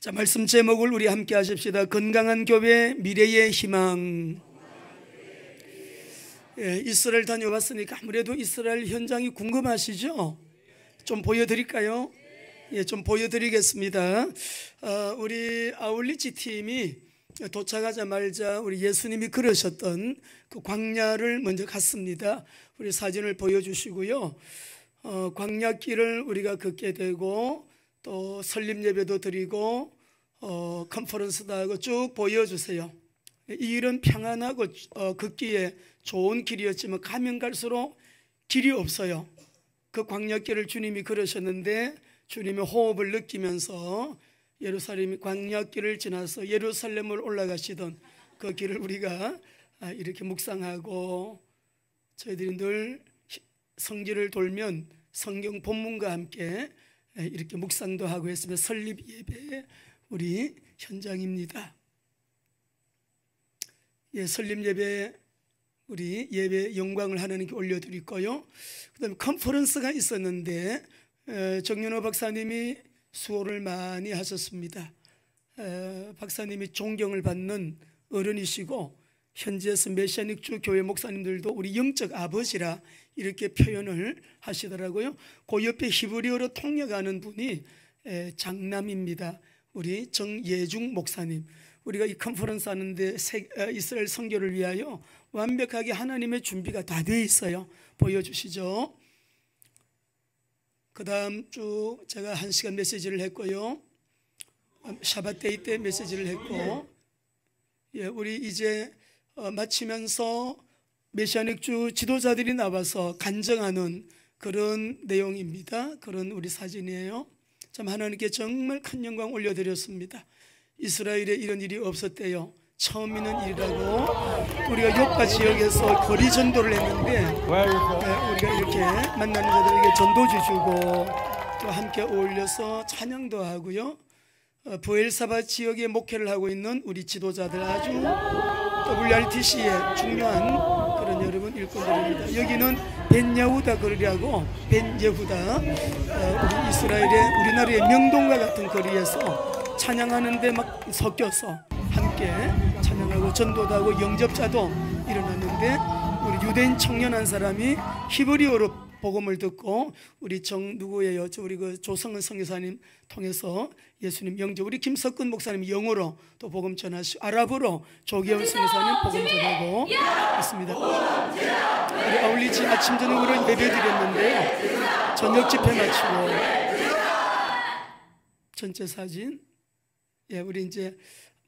자, 말씀 제목을 우리 함께 하십시다. 건강한 교회 미래의 희망. 이스라엘 다녀왔으니까 아무래도 이스라엘 현장이 궁금하시죠? 좀 보여드릴까요? 좀 보여드리겠습니다. 우리 아울리치 팀이 도착하자마자 우리 예수님이 걸으셨던 그 광야를 먼저 갔습니다. 우리 사진을 보여주시고요. 광야길을 우리가 걷게 되고 또 설립 예배도 드리고 컨퍼런스도 하고 쭉 보여주세요. 이 길은 평안하고 걷기에 좋은 길이었지만 가면 갈수록 길이 없어요. 그 광야길을 주님이 걸으셨는데 주님의 호흡을 느끼면서 예루살렘 광야길을 지나서 예루살렘을 올라가시던 그 길을 우리가 이렇게 묵상하고, 저희들이 늘 성지를 돌면 성경 본문과 함께 이렇게 묵상도 하고 했으면 설립 예배 우리 현장입니다. 설립 예배 우리 예배 영광을 하나님께 올려드리고요. 그 다음에 컨퍼런스가 있었는데 정윤호 박사님이 수고를 많이 하셨습니다. 박사님이 존경을 받는 어른이시고 현지에서 메시아닉주 교회 목사님들도 우리 영적 아버지라 이렇게 표현을 하시더라고요. 그 옆에 히브리어로 통역하는 분이 장남입니다. 우리 정예중 목사님. 우리가 이 컨퍼런스 하는데 이스라엘 선교를 위하여 완벽하게 하나님의 준비가 다 되어 있어요. 보여주시죠. 그 다음 쭉 제가 1시간 메시지를 했고요. 샤밧데이 때 메시지를 했고, 우리 이제 마치면서 메시아닉주 지도자들이 나와서 간증하는 그런 내용입니다. 그런 우리 사진이에요. 참 하나님께 정말 큰 영광 올려드렸습니다. 이스라엘에 이런 일이 없었대요. 처음 있는 일이라고. 우리가 요파 지역에서 거리 전도를 했는데 우리가 이렇게 만나는 자들에게 전도지 주고 또 함께 어울려서 찬양도 하고요. 부엘사바 지역에 목회를 하고 있는 우리 지도자들, 아주 WRTC의 중요한 그런 여러분 일꾼들입니다. 여기는 벤야후다 거리라고, 벤예후다, 우리 이스라엘의 우리나라의 명동과 같은 거리에서 찬양하는데 막 섞여서 함께 찬양하고 전도도 하고 영접자도 일어났는데, 우리 유대인 청년 한 사람이 히브리어로 복음을 듣고 우리 누구예요? 우리 그 조성은 선교사님 통해서 예수님 영접, 우리 김석근 목사님 영어로 또 복음 전하시고 아랍어로 조기현 선교사님 복음 전하고 있습니다. 우리 아울리치 아침 저녁으로 예배 드렸는데요. 저녁 집회 마치고 전체 사진. 우리 이제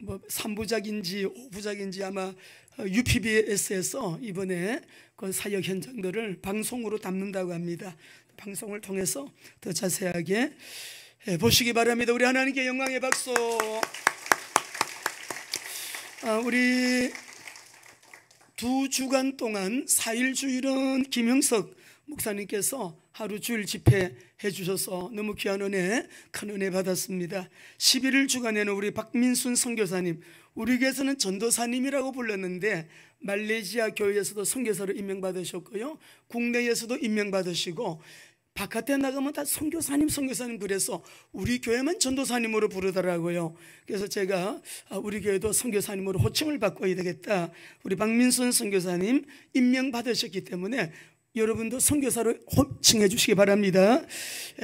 뭐 3부작인지 5부작인지 아마 UPBS에서 이번에 그 사역 현장들을 방송으로 담는다고 합니다. 방송을 통해서 더 자세하게 보시기 바랍니다. 우리 하나님께 영광의 박수. 우리 2주간 동안 4일 주일은 김형석 목사님께서 하루 주일 집회 해주셔서 너무 귀한 은혜, 큰 은혜 받았습니다. 11일 주간에는 우리 박민순 선교사님, 우리 교회에서는 전도사님이라고 불렀는데 말레이시아 교회에서도 선교사로 임명받으셨고요, 국내에서도 임명받으시고 바깥에 나가면 다 선교사님 그래서 우리 교회만 전도사님으로 부르더라고요. 그래서 제가 우리 교회도 선교사님으로 호칭을 바꿔야 되겠다. 우리 박민순 선교사님 임명받으셨기 때문에 여러분도 선교사로 호칭해 주시기 바랍니다.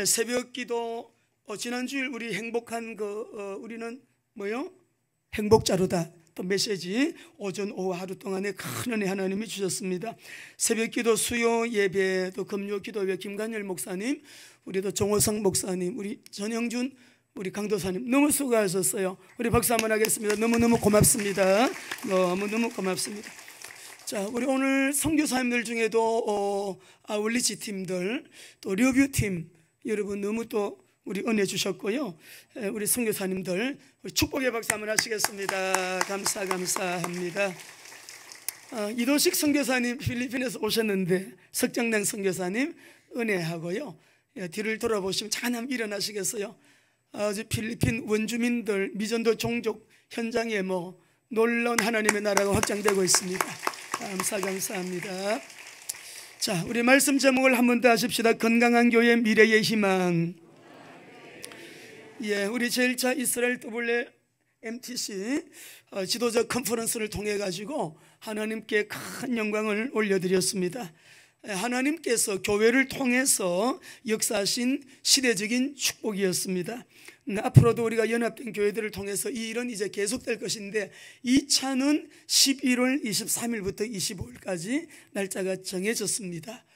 새벽 기도, 지난주일 우리 행복한 우리는 뭐요? 행복자루다. 또 메시지 오전 오후 하루 동안에 큰 은혜 하나님이 주셨습니다. 새벽 기도 수요 예배, 또 금요 기도회 김관열 목사님, 우리도 정호성 목사님, 우리 전영준 우리 강도사님 너무 수고하셨어요. 우리 박수 한번 하겠습니다. 너무너무 고맙습니다. 너무너무 고맙습니다. 자, 우리 오늘 선교사님들 중에도 아울리치 팀들, 또 려뷰팀 여러분 너무 또 우리 은혜 주셨고요. 우리 선교사님들 우리 축복의 박수 한번 하시겠습니다. 감사합니다. 이도식 선교사님 필리핀에서 오셨는데 석정당 선교사님 은혜하고요. 뒤를 돌아보시면 잠깐 일어나시겠어요? 필리핀 원주민들 미전도 종족 현장에 놀라운 하나님의 나라가 확장되고 있습니다. 감사합니다. 자, 우리 말씀 제목을 한 번 더 하십시다. 건강한 교회 미래의 희망. 우리 제1차 이스라엘 WMTC 지도자 컨퍼런스를 통해 가지고 하나님께 큰 영광을 올려드렸습니다. 하나님께서 교회를 통해서 역사하신 시대적인 축복이었습니다. 앞으로도 우리가 연합된 교회들을 통해서 이 일은 이제 계속될 것인데, 2차는 11월 23일부터 25일까지 날짜가 정해졌습니다.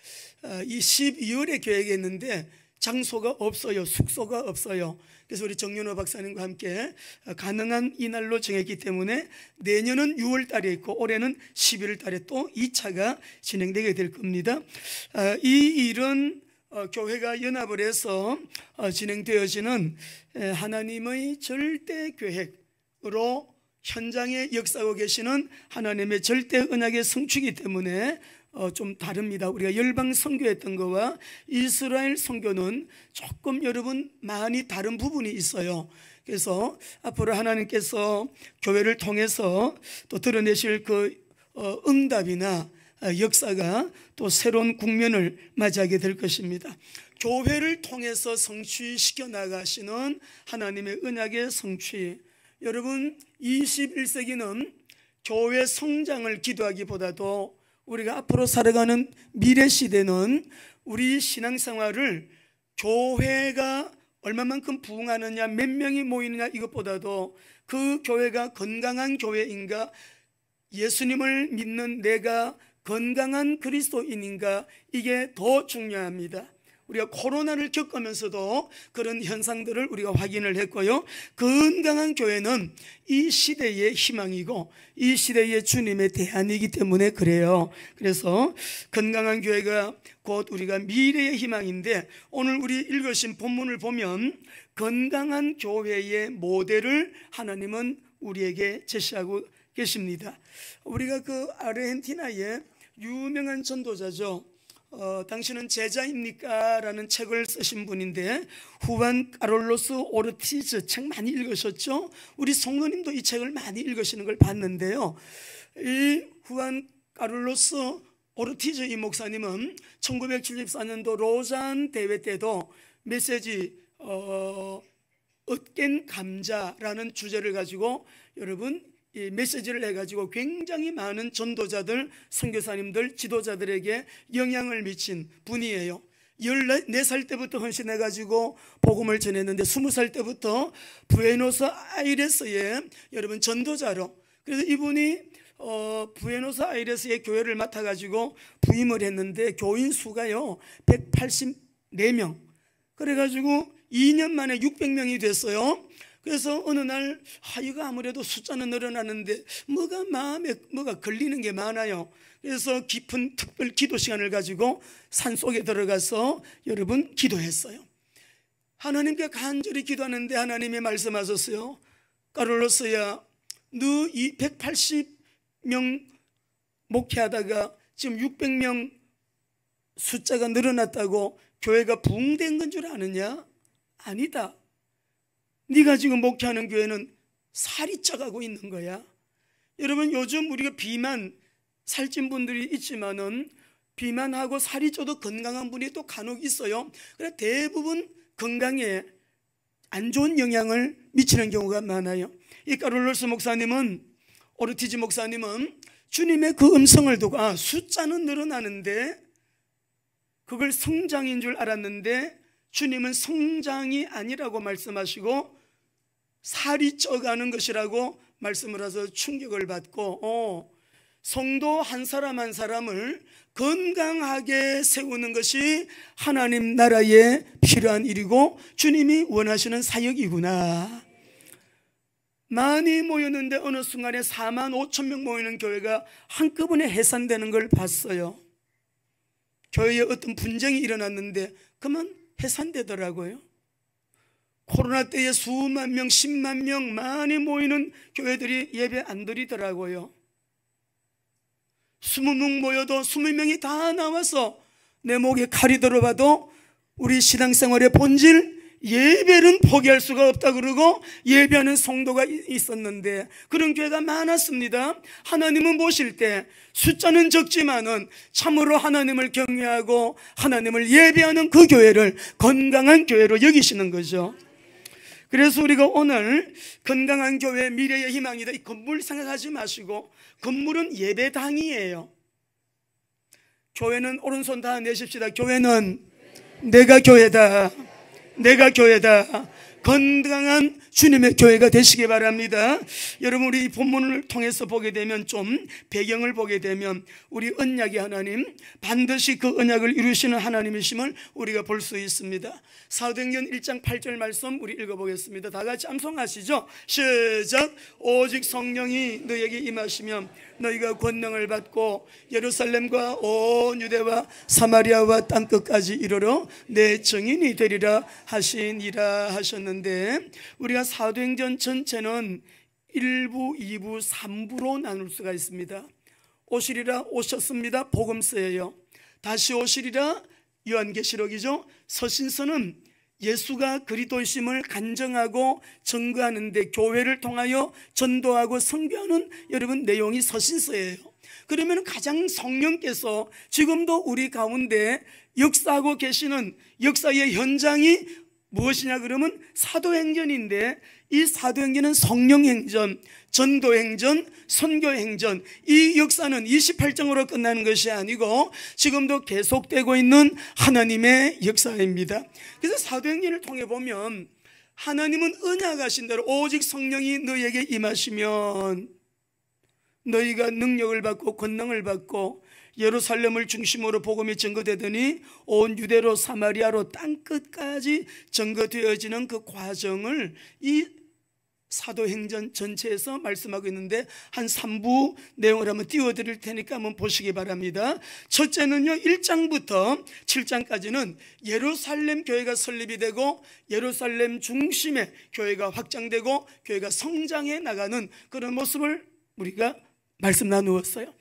이 12월에 계획했는데 장소가 없어요. 숙소가 없어요. 그래서 우리 정윤호 박사님과 함께 가능한 이날로 정했기 때문에 내년은 6월 달에 있고 올해는 11월 달에 또 2차가 진행되게 될 겁니다. 이 일은 교회가 연합을 해서 진행되어지는 하나님의 절대 계획으로 현장에 역사하고 계시는 하나님의 절대 언약의 성취이기 때문에 좀 다릅니다. 우리가 열방 선교했던 거와 이스라엘 선교는 조금 여러분 많이 다른 부분이 있어요. 그래서 앞으로 하나님께서 교회를 통해서 또 드러내실 그 응답이나 역사가 또 새로운 국면을 맞이하게 될 것입니다. 교회를 통해서 성취시켜 나가시는 하나님의 언약의 성취. 여러분, 21세기는 교회 성장을 기도하기보다도 우리가 앞으로 살아가는 미래 시대는 우리 신앙생활을 교회가 얼마만큼 부흥하느냐, 몇 명이 모이느냐 이것보다도 그 교회가 건강한 교회인가, 예수님을 믿는 내가 건강한 그리스도인인가, 이게 더 중요합니다. 우리가 코로나를 겪으면서도 그런 현상들을 우리가 확인을 했고요. 건강한 교회는 이 시대의 희망이고 이 시대의 주님의 대안이기 때문에 그래요. 그래서 건강한 교회가 곧 우리가 미래의 희망인데, 오늘 우리 읽으신 본문을 보면 건강한 교회의 모델을 하나님은 우리에게 제시하고 계십니다. 우리가 그 아르헨티나의 유명한 전도자죠. 당신은 제자입니까? 라는 책을 쓰신 분인데, 후안 카를로스 오르티즈 책 많이 읽으셨죠? 우리 성도님도 이 책을 많이 읽으시는 걸 봤는데요. 이 후안 카를로스 오르티즈 이 목사님은 1974년도 로잔 대회 때도 메시지 으깬 감자라는 주제를 가지고 여러분 이 메시지를 해가지고 굉장히 많은 전도자들, 선교사님들, 지도자들에게 영향을 미친 분이에요. 14살 때부터 헌신해가지고 복음을 전했는데 20살 때부터 부에노스아이레스의 여러분 전도자로, 그래서 이분이 부에노스아이레스의 교회를 맡아가지고 부임을 했는데 교인 수가요 184명, 그래가지고 2년 만에 600명이 됐어요. 그래서 어느 날 이거 아무래도 숫자는 늘어나는데 뭐가 마음에 뭐가 걸리는 게 많아요. 그래서 깊은 특별 기도 시간을 가지고 산속에 들어가서 여러분 기도했어요. 하나님께 간절히 기도하는데 하나님이 말씀하셨어요. 카를로스야, 너 이 180명 목회하다가 지금 600명 숫자가 늘어났다고 교회가 부흥된 건 줄 아느냐? 아니다. 네가 지금 목회하는 교회는 살이 쪄가고 있는 거야. 여러분, 요즘 우리가 비만, 살찐 분들이 있지만은 비만하고 살이 쪄도 건강한 분이 또 간혹 있어요. 그래서 대부분 건강에 안 좋은 영향을 미치는 경우가 많아요. 이 카를로스 목사님은, 오르티즈 목사님은 주님의 그 음성을 두고 숫자는 늘어나는데 그걸 성장인 줄 알았는데 주님은 성장이 아니라고 말씀하시고 살이 쪄가는 것이라고 말씀을 하셔서 충격을 받고 성도 한 사람 한 사람을 건강하게 세우는 것이 하나님 나라에 필요한 일이고 주님이 원하시는 사역이구나. 많이 모였는데 어느 순간에 4만 5천 명 모이는 교회가 한꺼번에 해산되는 걸 봤어요. 교회에 어떤 분쟁이 일어났는데 그만 해산되더라고요. 코로나 때에 수만 명, 10만 명 많이 모이는 교회들이 예배 안 드리더라고요. 20명 모여도 20명이 다 나와서 내 목에 칼이 들어봐도 우리 신앙생활의 본질, 예배는 포기할 수가 없다 그러고 예배하는 성도가 있었는데 그런 교회가 많았습니다. 하나님은 보실 때 숫자는 적지만은 참으로 하나님을 경외하고 하나님을 예배하는 그 교회를 건강한 교회로 여기시는 거죠. 그래서 우리가 오늘 건강한 교회 미래의 희망이다, 이 건물 생각하지 마시고, 건물은 예배당이에요. 교회는 오른손 다 내십시다. 교회는 내가 교회다. 내가 교회다. 건강한 주님의 교회가 되시기 바랍니다. 여러분, 우리 본문을 통해서 보게 되면, 좀 배경을 보게 되면 우리 언약의 하나님, 반드시 그 언약을 이루시는 하나님이심을 우리가 볼 수 있습니다. 사도행전 1장 8절 말씀 우리 읽어보겠습니다. 다 같이 암송하시죠. 시작. 오직 성령이 너에게 임하시면 너희가 권능을 받고 예루살렘과 온 유대와 사마리아와 땅끝까지 이르러 내 증인이 되리라 하시니라 하셨는데, 우리가 사도행전 전체는 1부, 2부, 3부로 나눌 수가 있습니다. 오시리라, 오셨습니다, 복음서예요. 다시 오시리라, 요한계시록이죠. 서신서는 예수가 그리스도이심을 간증하고 증거하는데 교회를 통하여 전도하고 선교하는 여러분 내용이 서신서예요. 그러면 가장 성령께서 지금도 우리 가운데 역사하고 계시는 역사의 현장이 무엇이냐 그러면 사도행전인데, 이 사도행전은 성령행전, 전도행전, 선교행전, 이 역사는 28장으로 끝나는 것이 아니고 지금도 계속되고 있는 하나님의 역사입니다. 그래서 사도행전을 통해 보면 하나님은 언약하신 대로 오직 성령이 너희에게 임하시면 너희가 능력을 받고 권능을 받고 예루살렘을 중심으로 복음이 증거되더니 온 유대로 사마리아로 땅끝까지 증거되어지는 그 과정을 이 사도행전 전체에서 말씀하고 있는데, 한 3부 내용을 한번 띄워드릴 테니까 한번 보시기 바랍니다. 첫째는요, 1장부터 7장까지는 예루살렘 교회가 설립이 되고 예루살렘 중심의 교회가 확장되고 교회가 성장해 나가는 그런 모습을 우리가 말씀 나누었어요.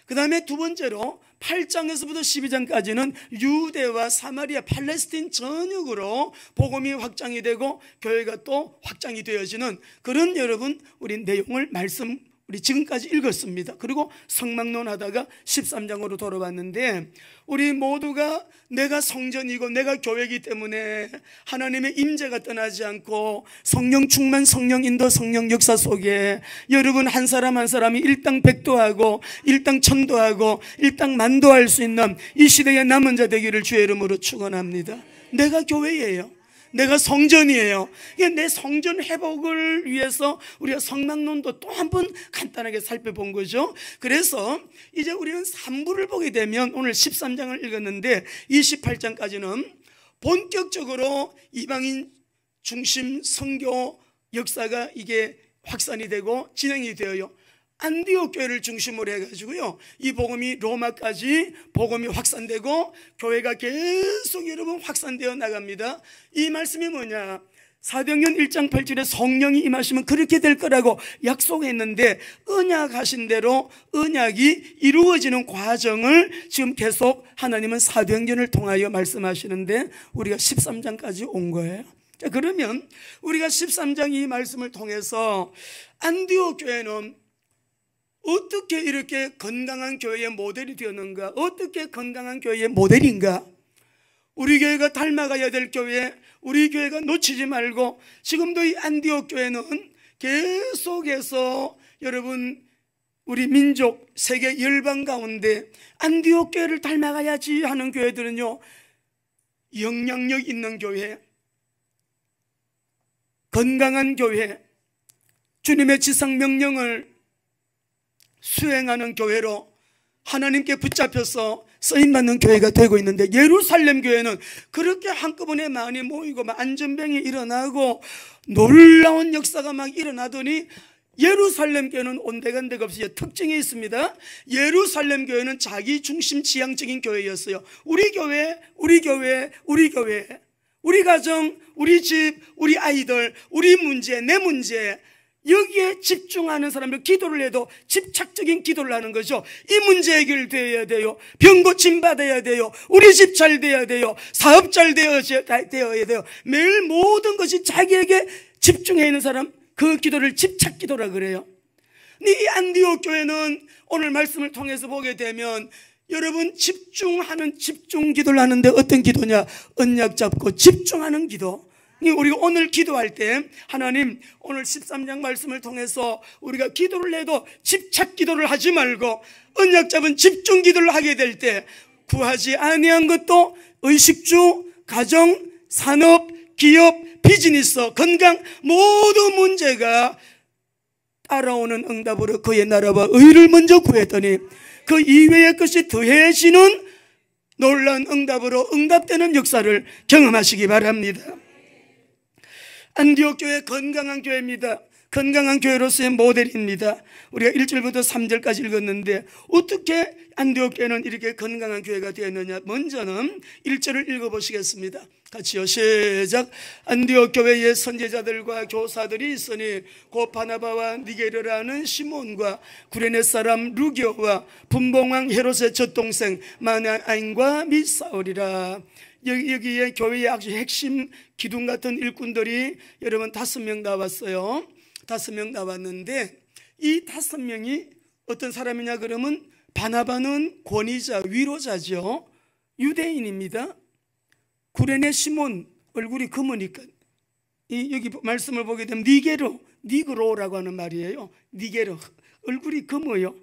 그 다음에 두 번째로 8장에서부터 12장까지는 유대와 사마리아, 팔레스틴 전역으로 복음이 확장이 되고 교회가 또 확장이 되어지는 그런 여러분 우리 내용을 말씀 우리 지금까지 읽었습니다. 그리고 성막론 하다가 13장으로 돌아왔는데, 우리 모두가 내가 성전이고 내가 교회이기 때문에 하나님의 임재가 떠나지 않고 성령 충만, 성령 인도, 성령 역사 속에 여러분 한 사람 한 사람이 일당백도하고 일당천도하고 일당만도할 수 있는 이 시대의 남은 자 되기를 주의 이름으로 축원합니다. 내가 교회예요. 내가 성전이에요. 내 성전 회복을 위해서 우리가 성막론도 또 한 번 간단하게 살펴본 거죠. 그래서 이제 우리는 3부를 보게 되면 오늘 13장을 읽었는데 28장까지는 본격적으로 이방인 중심 선교 역사가 이게 확산이 되고 진행이 되어요. 안디옥 교회를 중심으로 해가지고요, 이 복음이 로마까지 복음이 확산되고 교회가 계속 여러분 확산되어 나갑니다. 이 말씀이 뭐냐, 사도행전 1장 8절에 성령이 임하시면 그렇게 될 거라고 약속했는데, 언약하신 대로 언약이 이루어지는 과정을 지금 계속 하나님은 사도행전을 통하여 말씀하시는데 우리가 13장까지 온 거예요. 자, 그러면 우리가 13장 이 말씀을 통해서 안디옥 교회는 어떻게 이렇게 건강한 교회의 모델이 되었는가? 어떻게 건강한 교회의 모델인가? 우리 교회가 닮아가야 될 교회, 우리 교회가 놓치지 말고, 지금도 이 안디옥 교회는 계속해서 여러분 우리 민족 세계 열방 가운데 안디옥 교회를 닮아가야지 하는 교회들은요, 영향력 있는 교회, 건강한 교회, 주님의 지상 명령을 수행하는 교회로 하나님께 붙잡혀서 쓰임받는 교회가 되고 있는데, 예루살렘 교회는 그렇게 한꺼번에 많이 모이고 막 안전병이 일어나고 놀라운 역사가 막 일어나더니, 예루살렘 교회는 온데간데가 없이 특징이 있습니다. 예루살렘 교회는 자기 중심 지향적인 교회였어요. 우리 교회, 우리 교회, 우리 교회, 우리 가정, 우리 집, 우리 아이들, 우리 문제, 내 문제, 여기에 집중하는 사람들, 기도를 해도 집착적인 기도를 하는 거죠. 이 문제 해결되어야 돼요. 병 고침 받아야 돼요. 우리 집 잘 돼야 돼요. 사업 잘 되어야 돼요. 매일 모든 것이 자기에게 집중해 있는 사람, 그 기도를 집착 기도라 그래요. 이 안디옥 교회는 오늘 말씀을 통해서 보게 되면 여러분 집중하는 집중 기도를 하는데 어떤 기도냐? 언약 잡고 집중하는 기도. 우리가 오늘 기도할 때 하나님 오늘 13장 말씀을 통해서 우리가 기도를 해도 집착 기도를 하지 말고 언약 잡은 집중 기도를 하게 될 때 구하지 아니한 것도 의식주, 가정, 산업, 기업, 비즈니스, 건강 모든 문제가 따라오는 응답으로 그의 나라와 의를 먼저 구했더니 그 이외의 것이 더해지는 놀라운 응답으로 응답되는 역사를 경험하시기 바랍니다. 안디옥 교회 건강한 교회입니다. 건강한 교회로서의 모델입니다. 우리가 1절부터 3절까지 읽었는데 어떻게 안디옥 교회는 이렇게 건강한 교회가 되었느냐. 먼저는 1절을 읽어보시겠습니다. 같이요. 시작. 안디옥 교회의 선제자들과 교사들이 있으니 곧 바나바와 니게르라는 시몬과 구레네 사람 루기오와 분봉왕 헤롯의 젖동생 마나아인과 및 사울이라. 여기에 교회의 아주 핵심 기둥 같은 일꾼들이 여러분 5명 나왔어요. 5명 나왔는데 이 5명이 어떤 사람이냐 그러면 바나바는 권위자, 위로자죠. 유대인입니다. 구레네 시몬 얼굴이 금으니까 여기 말씀을 보게 되면 니그로라고 하는 말이에요. 니게로 얼굴이 금어요.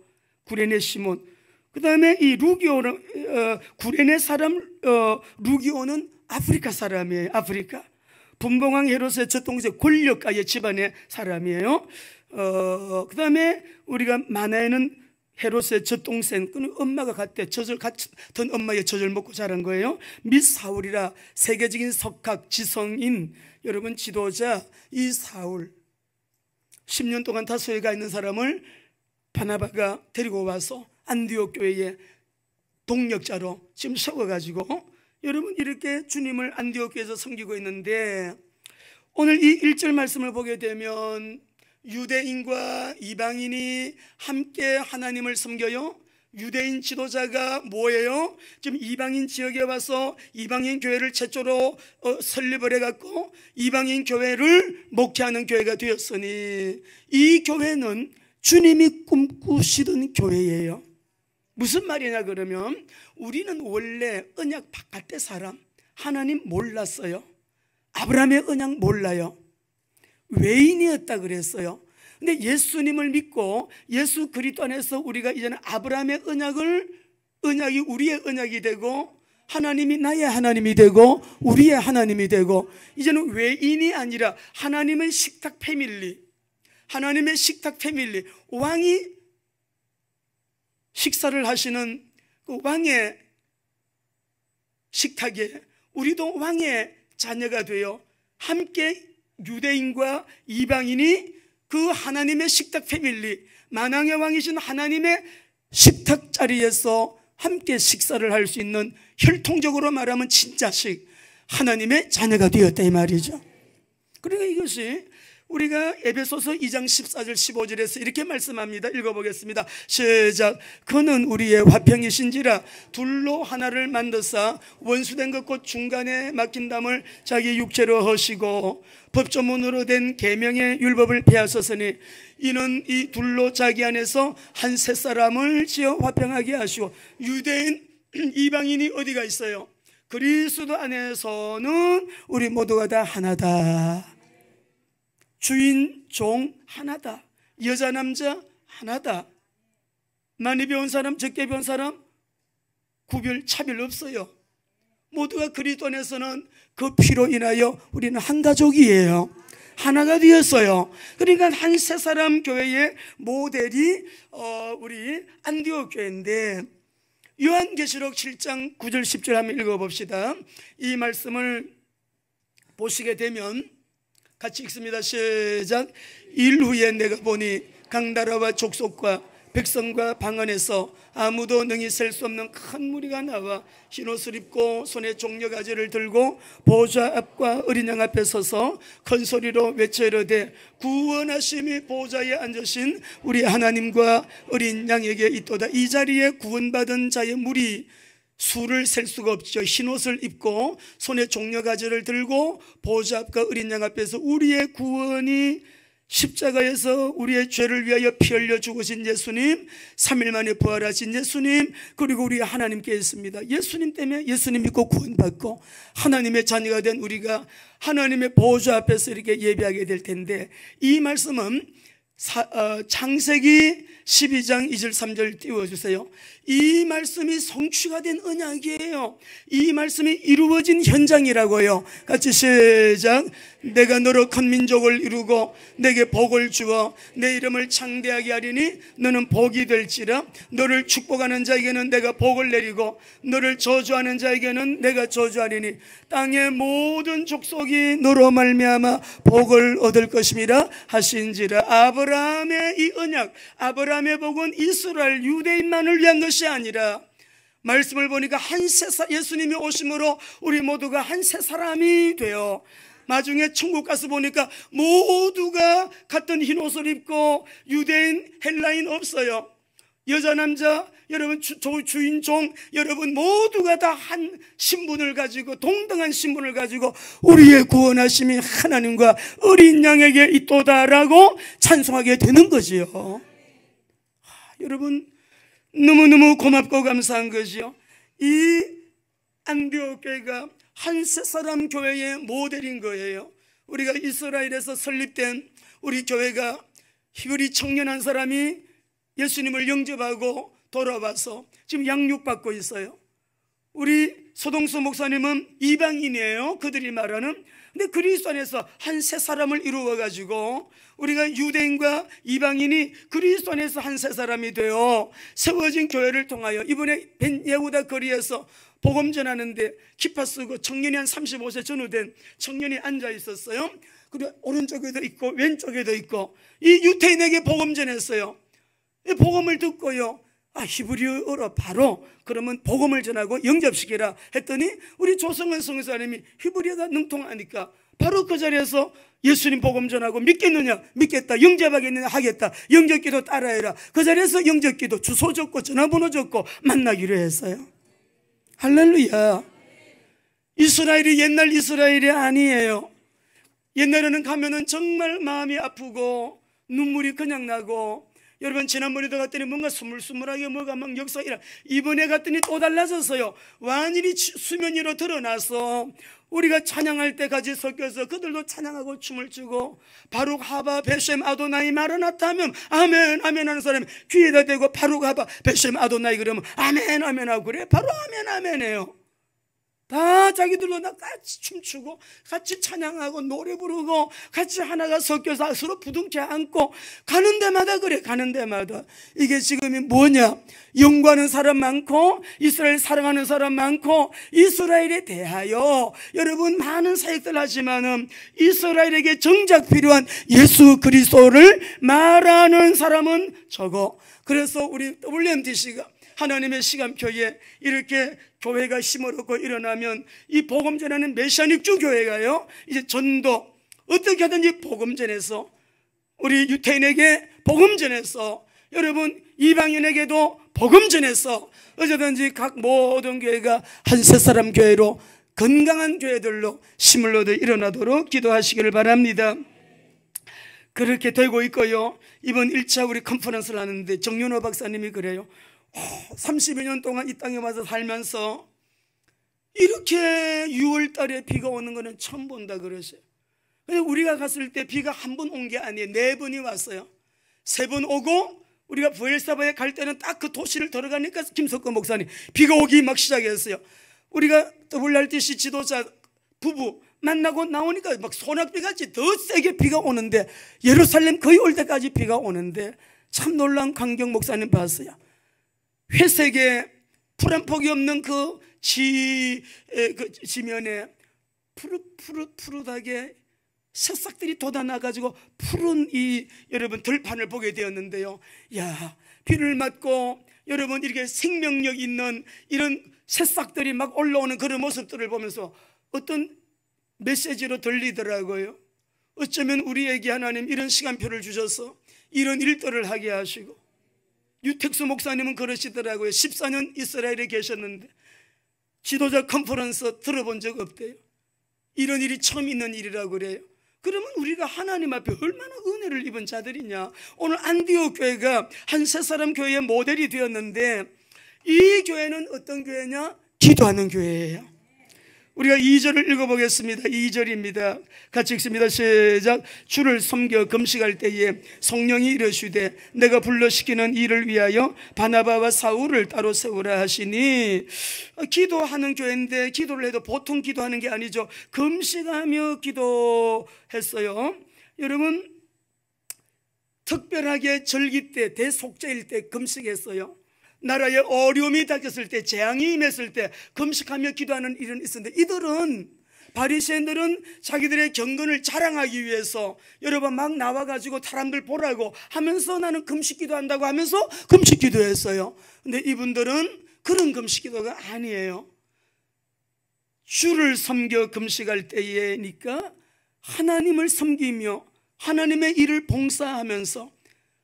구레네 시몬. 그 다음에 이 구레네 사람 루기오는 아프리카 사람이에요. 아프리카. 분봉왕 헤롯의 젖동생 권력가의 집안의 사람이에요. 그 다음에 우리가 마나에는 헤롯의 젖동생, 그는 엄마가 같은 엄마의 젖을 먹고 자란 거예요. 및 사울이라. 세계적인 석학, 지성인, 여러분 지도자 이 사울 10년 동안 다소에 가 있는 사람을 바나바가 데리고 와서 안디옥 교회의 동력자로 지금 세워가지고 여러분 이렇게 주님을 안디옥 교회에서 섬기고 있는데 오늘 이 1절 말씀을 보게 되면 유대인과 이방인이 함께 하나님을 섬겨요. 유대인 지도자가 뭐예요? 지금 이방인 지역에 와서 이방인 교회를 최초로 설립을 해갖고 이방인 교회를 목회하는 교회가 되었으니 이 교회는 주님이 꿈꾸시던 교회예요. 무슨 말이냐 그러면 우리는 원래 언약 바깥의 사람, 하나님 몰랐어요. 아브라함의 언약 몰라요. 외인이었다 그랬어요. 근데 예수님을 믿고 예수 그리스도 안에서 우리가 이제는 아브라함의 언약이 우리의 언약이 되고 하나님이 나의 하나님이 되고 우리의 하나님이 되고 이제는 외인이 아니라 하나님의 식탁 패밀리, 하나님의 식탁 패밀리, 왕이 식사를 하시는 그 왕의 식탁에 우리도 왕의 자녀가 되어 함께 유대인과 이방인이 그 하나님의 식탁 패밀리, 만왕의 왕이신 하나님의 식탁 자리에서 함께 식사를 할 수 있는 혈통적으로 말하면 친자식 하나님의 자녀가 되었다 이 말이죠. 그러니까 이것이 우리가 에베소서 2장 14절 15절에서 이렇게 말씀합니다. 읽어보겠습니다. 시작. 그는 우리의 화평이신지라 둘로 하나를 만드사 원수된 것 곧 중간에 막힌 담을 자기 육체로 하시고 법조문으로 된 계명의 율법을 폐하셨으니 이는 이 둘로 자기 안에서 한 세 사람을 지어 화평하게 하시고. 유대인 이방인이 어디가 있어요? 그리스도 안에서는 우리 모두가 다 하나다. 주인, 종 하나다. 여자, 남자 하나다. 많이 배운 사람, 적게 배운 사람 구별, 차별 없어요. 모두가 그리스도 안에서는 그 피로 인하여 우리는 한 가족이에요. 하나가 되었어요. 그러니까 한 세 사람 교회의 모델이 우리 안디옥 교회인데 요한계시록 7장 9절 10절 한번 읽어봅시다. 이 말씀을 보시게 되면 같이 읽습니다. 시작. 일 후에 내가 보니 각 나라와 족속과 백성과 방 안에서 아무도 능히 셀 수 없는 큰 무리가 나와 흰옷을 입고 손에 종려가지를 들고 보좌 앞과 어린 양 앞에 서서 큰 소리로 외쳐 이르되 구원하심이 보좌에 앉으신 우리 하나님과 어린 양에게 있도다. 이 자리에 구원받은 자의 무리 수를 셀 수가 없죠. 흰옷을 입고 손에 종려가지를 들고 보좌 앞과 어린 양 앞에서 우리의 구원이 십자가에서 우리의 죄를 위하여 피 흘려 죽으신 예수님, 3일 만에 부활하신 예수님, 그리고 우리 하나님께 있습니다. 예수님 때문에, 예수님 믿고 구원받고 하나님의 자녀가 된 우리가 하나님의 보좌 앞에서 이렇게 예배하게 될 텐데, 이 말씀은 창세기 12장 2절 3절 띄워주세요. 이 말씀이 성취가 된 언약이에요. 이 말씀이 이루어진 현장이라고요. 같이 시작. 내가 너로 큰 민족을 이루고 내게 복을 주어 내 이름을 창대하게 하리니 너는 복이 될지라. 너를 축복하는 자에게는 내가 복을 내리고 너를 저주하는 자에게는 내가 저주하리니 땅의 모든 족속이 너로 말미암아 복을 얻을 것임이라 하신지라. 아브라함의 이 언약, 아브라함의 복은 이스라엘 유대인만을 위한 것이 아니라, 말씀을 보니까 예수님이 오심으로 우리 모두가 한 새 사람이 되어 나중에 천국 가서 보니까 모두가 같은 흰 옷을 입고 유대인 헬라인 없어요. 여자 남자 여러분, 주인 종 여러분 모두가 다 한 신분을 가지고, 동등한 신분을 가지고 우리의 구원하심이 하나님과 어린 양에게 있도다라고 찬송하게 되는 거지요. 여러분 너무너무 고맙고 감사한 것이요. 이 안디옥 교회가 한 세 사람 교회의 모델인 거예요. 우리가 이스라엘에서 설립된 우리 교회가 히브리 청년 한 사람이 예수님을 영접하고 돌아와서 지금 양육받고 있어요. 우리 소동수 목사님은 이방인이에요. 그들이 말하는. 근데 그리스도 안에서 한 세 사람을 이루어가지고 우리가 유대인과 이방인이 그리스도 안에서 한 세 사람이 되어 세워진 교회를 통하여 이번에 벤 예후다 거리에서 복음 전하는데 기파 쓰고 청년이 한 35세 전후된 청년이 앉아 있었어요. 그리고 오른쪽에도 있고 왼쪽에도 있고 이 유태인에게 복음 전했어요. 이 복음을 듣고요, 히브리어로 바로 그러면 복음을 전하고 영접시키라 했더니 우리 조성은 성교사님이 히브리어가 능통하니까 바로 그 자리에서 예수님 복음 전하고 믿겠느냐? 믿겠다. 영접하겠느냐? 하겠다. 영접기도 따라해라. 그 자리에서 영접기도 주소 적고 전화번호 적고 만나기로 했어요. 할렐루야. 이스라엘이 옛날 이스라엘이 아니에요. 옛날에는 가면은 정말 마음이 아프고 눈물이 그냥 나고, 여러분 지난번에도 갔더니 뭔가 스물스물하게 뭐가 막 역사이라, 이번에 갔더니 또 달라졌어요. 완전히 수면 위로 드러나서 우리가 찬양할 때까지 섞여서 그들도 찬양하고 춤을 추고, 바룩 하바 베셈 아도나이 마라나타 하면 아멘 아멘 하는 사람이 귀에다 대고 바룩 하바 베셈 아도나이 그러면 아멘 아멘 하고 그래. 바로 아멘 아멘 해요. 다 자기들로 다 같이 춤추고 같이 찬양하고 노래 부르고 같이 하나가 섞여서 서로 부둥켜 안고 가는 데마다 그래. 가는 데마다. 이게 지금이 뭐냐? 연구하는 사람 많고 이스라엘 사랑하는 사람 많고 이스라엘에 대하여 여러분 많은 사역들 하지만은 이스라엘에게 정작 필요한 예수 그리스도를 말하는 사람은 적어. 그래서 우리 WMTC가 하나님의 시간표에 이렇게 교회가 힘을 얻고 일어나면 이 복음 전하는 메시아닉주 교회가요, 이제 전도 어떻게 하든지 복음 전해서 우리 유태인에게 복음 전해서 여러분 이방인에게도 복음 전해서 어쩌든지 각 모든 교회가 한 세 사람 교회로 건강한 교회들로 힘을 얻어 일어나도록 기도하시기를 바랍니다. 그렇게 되고 있고요. 이번 1차 우리 컨퍼런스를 하는데 정윤호 박사님이 그래요. 30여 년 동안 이 땅에 와서 살면서 이렇게 6월 달에 비가 오는 거는 처음 본다 그러세요. 근데 우리가 갔을 때 비가 한 번 온 게 아니에요. 4번이 왔어요. 3번 오고 우리가 부엘사바에 갈 때는 딱 그 도시를 들어가니까 김석권 목사님 비가 오기 막 시작했어요. 우리가 WRTC 지도자 부부 만나고 나오니까 막 소낙비같이 더 세게 비가 오는데, 예루살렘 거의 올 때까지 비가 오는데 참 놀라운 광경 목사님 봤어요. 회색에 풀 한 폭이 없는 그 지면에 푸릇푸릇하게 새싹들이 돋아나가지고 푸른 이 여러분 들판을 보게 되었는데요. 야, 비를 맞고 여러분 이렇게 생명력 있는 이런 새싹들이 막 올라오는 그런 모습들을 보면서 어떤 메시지로 들리더라고요. 어쩌면 우리에게 하나님 이런 시간표를 주셔서 이런 일들을 하게 하시고, 유택수 목사님은 그러시더라고요. 14년 이스라엘에 계셨는데 지도자 컨퍼런스 들어본 적 없대요. 이런 일이 처음 있는 일이라고 그래요. 그러면 우리가 하나님 앞에 얼마나 은혜를 입은 자들이냐. 오늘 안디옥 교회가 한 세 사람 교회의 모델이 되었는데, 이 교회는 어떤 교회냐? 기도하는 교회예요. 우리가 2절을 읽어보겠습니다. 2절입니다. 같이 읽습니다. 시작. 주를 섬겨 금식할 때에 성령이 이르시되 내가 불러시키는 일을 위하여 바나바와 사울을 따로 세우라 하시니, 기도하는 교회인데 기도를 해도 보통 기도하는 게 아니죠. 금식하며 기도했어요. 여러분, 특별하게 절기 때, 대속죄일 때 금식했어요. 나라에 어려움이 닥쳤을 때, 재앙이 임했을 때 금식하며 기도하는 일은 있었는데, 이들은, 바리새인들은 자기들의 경건을 자랑하기 위해서 여러 번 막 나와가지고 사람들 보라고 하면서 나는 금식 기도한다고 하면서 금식 기도했어요. 근데 이분들은 그런 금식 기도가 아니에요. 주를 섬겨 금식할 때에니까 하나님을 섬기며 하나님의 일을 봉사하면서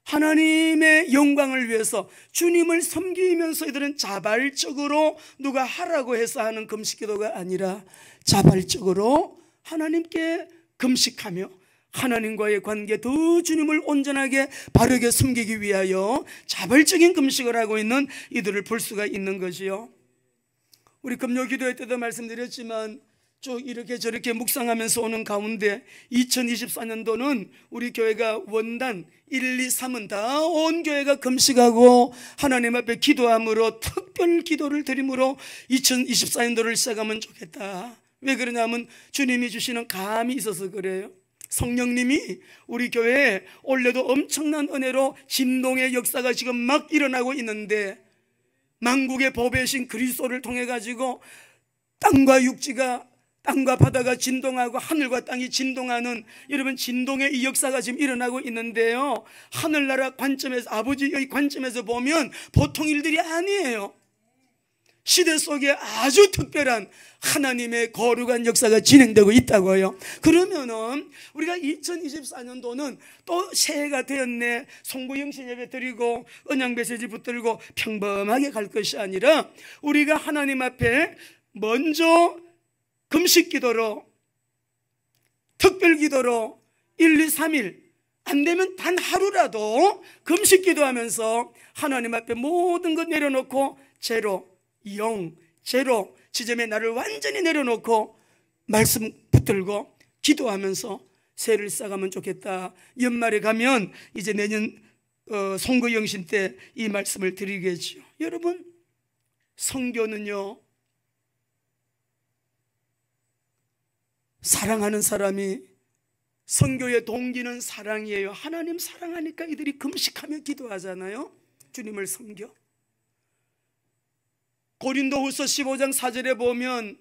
하나님의 영광을 위해서 주님을 섬기면서 이들은 자발적으로 누가 하라고 해서 하는 금식기도가 아니라 자발적으로 하나님께 금식하며 하나님과의 관계, 더 주님을 온전하게 바르게 섬기기 위하여 자발적인 금식을 하고 있는 이들을 볼 수가 있는 것이요. 우리 금요 기도회 때도 말씀드렸지만 쭉 이렇게 저렇게 묵상하면서 오는 가운데 2024년도는 우리 교회가 원단 1, 2, 3은 다 온 교회가 금식하고 하나님 앞에 기도함으로 특별 기도를 드림으로 2024년도를 시작하면 좋겠다. 왜 그러냐면 주님이 주시는 감이 있어서 그래요. 성령님이 우리 교회에 올해도 엄청난 은혜로 진동의 역사가 지금 막 일어나고 있는데, 만국의 보배신 그리스도를 통해 가지고 땅과 육지가, 땅과 바다가 진동하고 하늘과 땅이 진동하는, 여러분, 진동의 이 역사가 지금 일어나고 있는데요, 하늘나라 관점에서, 아버지의 관점에서 보면 보통 일들이 아니에요. 시대 속에 아주 특별한 하나님의 거룩한 역사가 진행되고 있다고요. 그러면은 우리가 2024년도는 또 새해가 되었네, 송구영신 예배 드리고 언양 메시지 붙들고 평범하게 갈 것이 아니라, 우리가 하나님 앞에 먼저 금식 기도로, 특별 기도로 1, 2, 3일, 안 되면 단 하루라도 금식 기도하면서 하나님 앞에 모든 것 내려놓고 제로, 영, 제로 지점에 나를 완전히 내려놓고 말씀 붙들고 기도하면서 새해를 시작하면 좋겠다. 연말에 가면 이제 내년 송구영신 때 이 말씀을 드리겠죠. 여러분, 선교는요, 사랑하는 사람이, 선교의 동기는 사랑이에요. 하나님 사랑하니까 이들이 금식하며 기도하잖아요. 주님을 섬겨. 고린도후서 15장 4절에 보면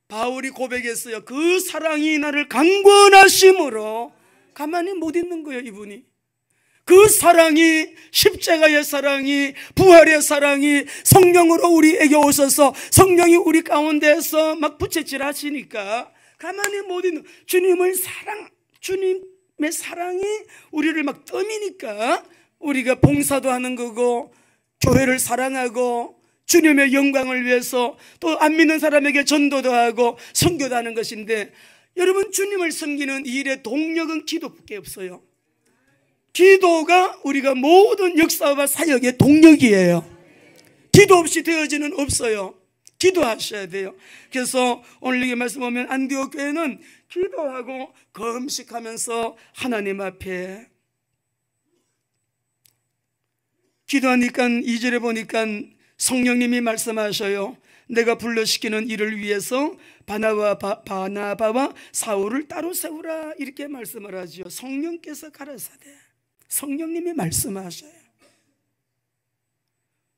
바울이 고백했어요. 그 사랑이 나를 강권하심으로 가만히 못 있는 거예요. 이분이 그 사랑이, 십자가의 사랑이, 부활의 사랑이 성령으로 우리에게 오셔서 성령이 우리 가운데서 막 부채질 하시니까 가만히 못 있는, 주님의 사랑이 우리를 막 떠미니까 우리가 봉사도 하는 거고, 교회를 사랑하고 주님의 영광을 위해서 또 안 믿는 사람에게 전도도 하고 선교도 하는 것인데, 여러분, 주님을 섬기는 일의 동력은 기도밖에 없어요. 기도가 우리가 모든 역사와 사역의 동력이에요. 기도 없이 되어지는 없어요. 기도하셔야 돼요. 그래서 오늘 이 말씀 보면 안디옥 교회는 기도하고 금식하면서 하나님 앞에 기도하니까 2절에 보니까 성령님이 말씀하셔요. 내가 불러시키는 일을 위해서 바나바와 사울을 따로 세우라, 이렇게 말씀을 하죠. 성령께서 가라사대, 성령님이 말씀하셔요.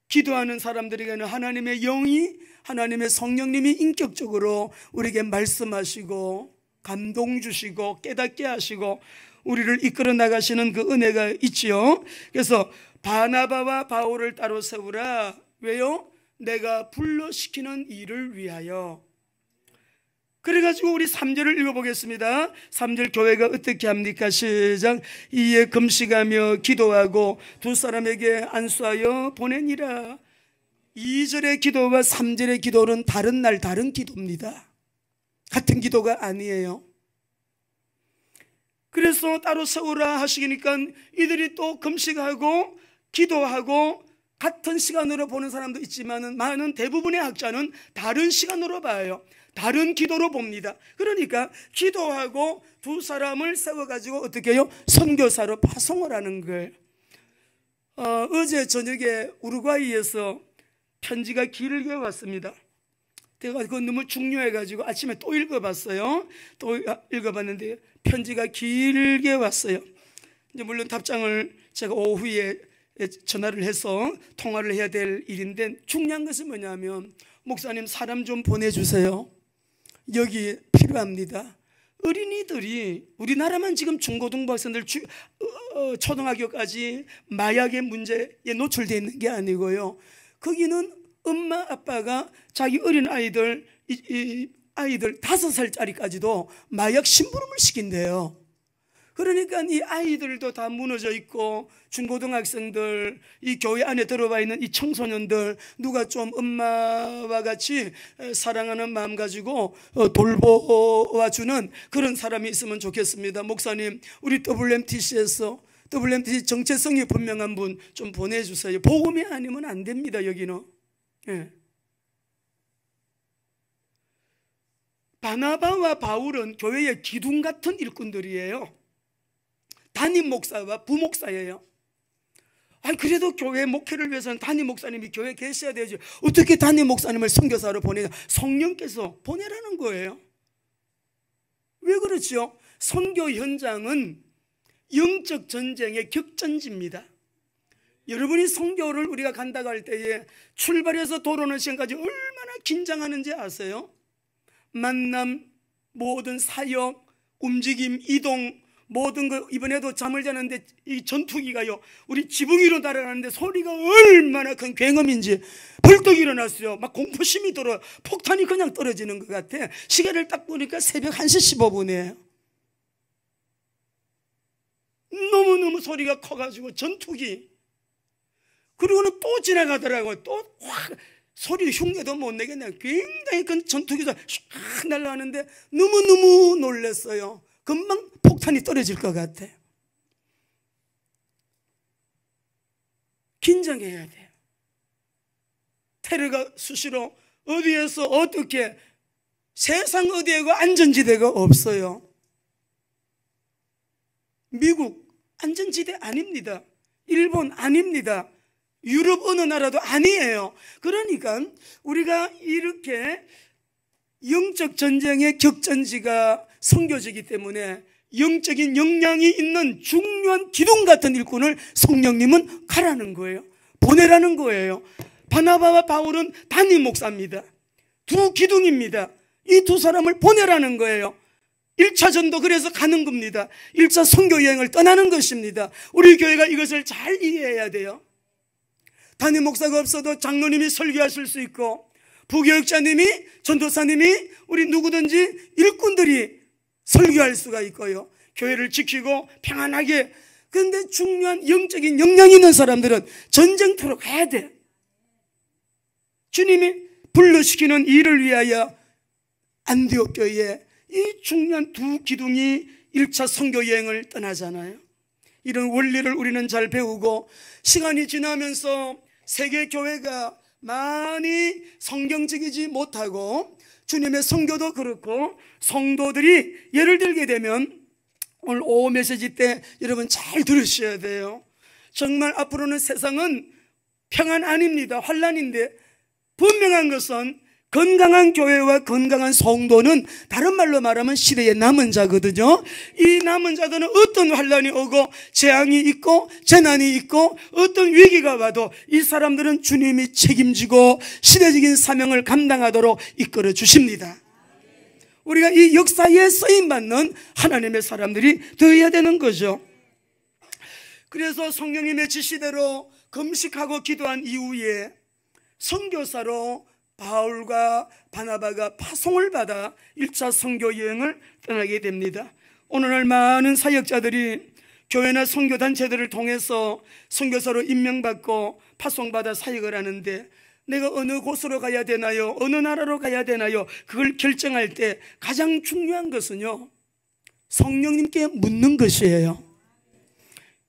기도하는 사람들에게는 하나님의 영이, 하나님의 성령님이 인격적으로 우리에게 말씀하시고 감동 주시고 깨닫게 하시고 우리를 이끌어 나가시는 그 은혜가 있지요. 그래서 바나바와 바울을 따로 세우라. 왜요? 내가 불러시키는 일을 위하여. 그래가지고 우리 3절을 읽어보겠습니다. 3절 교회가 어떻게 합니까? 시작. 이에 금식하며 기도하고 두 사람에게 안수하여 보내니라. 2절의 기도와 3절의 기도는 다른 날 다른 기도입니다. 같은 기도가 아니에요. 그래서 따로 세우라 하시니까 이들이 또 금식하고 기도하고 같은 시간으로 보는 사람도 있지만 많은 대부분의 학자는 다른 시간으로 봐요. 다른 기도로 봅니다. 그러니까 기도하고 두 사람을 세워가지고 어떻게 해요? 선교사로 파송을 하는 거예요. 어제 저녁에 우루과이에서 편지가 길게 왔습니다. 제가 그거 너무 중요해가지고 아침에 또 읽어봤어요. 또 읽어봤는데 편지가 길게 왔어요. 이제 물론 답장을 제가 오후에 전화를 해서 통화를 해야 될 일인데, 중요한 것은 뭐냐면, 목사님 사람 좀 보내주세요. 여기 필요합니다. 어린이들이 우리나라만 지금 중고등부 학생들 초등학교까지 마약의 문제에 노출되어 있는 게 아니고요, 거기는 엄마 아빠가 자기 어린 아이들 아이들 5살짜리까지도 마약 심부름을 시킨대요. 그러니까 이 아이들도 다 무너져 있고, 중고등학생들, 이 교회 안에 들어와 있는 이 청소년들, 누가 좀 엄마와 같이 사랑하는 마음 가지고 돌보아 주는 그런 사람이 있으면 좋겠습니다. 목사님, 우리 WMTC에서 WMTC 정체성이 분명한 분 좀 보내주세요. 복음이 아니면 안 됩니다. 여기는. 예. 바나바와 바울은 교회의 기둥 같은 일꾼들이에요. 담임 목사와 부목사예요. 아니, 그래도 교회 목회를 위해서는 담임 목사님이 교회에 계셔야 되죠. 어떻게 담임 목사님을 선교사로 보내냐? 성령께서 보내라는 거예요. 왜 그렇죠? 선교 현장은 영적 전쟁의 격전지입니다. 여러분이 선교를 우리가 간다고 할 때에 출발해서 돌아오는 시간까지 얼마나 긴장하는지 아세요? 만남, 모든 사역, 움직임, 이동, 모든 거. 이번에도 잠을 자는데 이 전투기가요, 우리 지붕 위로 날아가는데 소리가 얼마나 큰 굉음인지 벌떡 일어났어요. 막 공포심이 들어요. 폭탄이 그냥 떨어지는 것 같아. 시계를 딱 보니까 새벽 1시 15분이에요 너무너무 소리가 커가지고 전투기. 그리고는 또 지나가더라고요. 또 확 소리 흉내도 못 내겠네요. 굉장히 큰 전투기가 샥 날아가는데 너무너무 놀랐어요. 금방 폭탄이 떨어질 것 같아. 긴장해야 돼요. 테러가 수시로 어디에서 어떻게, 세상 어디에가 안전지대가 없어요. 미국 안전지대 아닙니다. 일본 아닙니다. 유럽 어느 나라도 아니에요. 그러니까 우리가 이렇게 영적 전쟁의 격전지가 선교지이기 때문에 영적인 역량이 있는 중요한 기둥 같은 일꾼을 성령님은 가라는 거예요. 보내라는 거예요. 바나바와 바울은 담임 목사입니다. 두 기둥입니다. 이 두 사람을 보내라는 거예요. 1차 전도 그래서 가는 겁니다. 1차 선교 여행을 떠나는 것입니다. 우리 교회가 이것을 잘 이해해야 돼요. 담임 목사가 없어도 장로님이 설교하실 수 있고, 부교육자님이, 전도사님이, 우리 누구든지 일꾼들이 설교할 수가 있고요, 교회를 지키고 평안하게. 그런데 중요한 영적인 역량이 있는 사람들은 전쟁터로 가야 돼. 주님이 불러시키는 일을 위하여 안디옥 교회에 이 중요한 두 기둥이 1차 선교 여행을 떠나잖아요. 이런 원리를 우리는 잘 배우고, 시간이 지나면서 세계 교회가 많이 성경적이지 못하고, 주님의 선교도 그렇고, 성도들이 예를 들게 되면, 오늘 오후 메시지 때 여러분 잘 들으셔야 돼요. 정말 앞으로는 세상은 평안 아닙니다. 환란인데, 분명한 것은 건강한 교회와 건강한 성도는 다른 말로 말하면 시대의 남은 자거든요. 이 남은 자들은 어떤 환란이 오고 재앙이 있고 재난이 있고 어떤 위기가 와도 이 사람들은 주님이 책임지고 시대적인 사명을 감당하도록 이끌어 주십니다. 우리가 이 역사에 쓰임받는 하나님의 사람들이 되어야 되는 거죠. 그래서 성령님의 지시대로 금식하고 기도한 이후에 선교사로 바울과 바나바가 파송을 받아 1차 선교 여행을 떠나게 됩니다. 오늘날 많은 사역자들이 교회나 선교단체들을 통해서 선교사로 임명받고 파송받아 사역을 하는데, 내가 어느 곳으로 가야 되나요? 어느 나라로 가야 되나요? 그걸 결정할 때 가장 중요한 것은요, 성령님께 묻는 것이에요.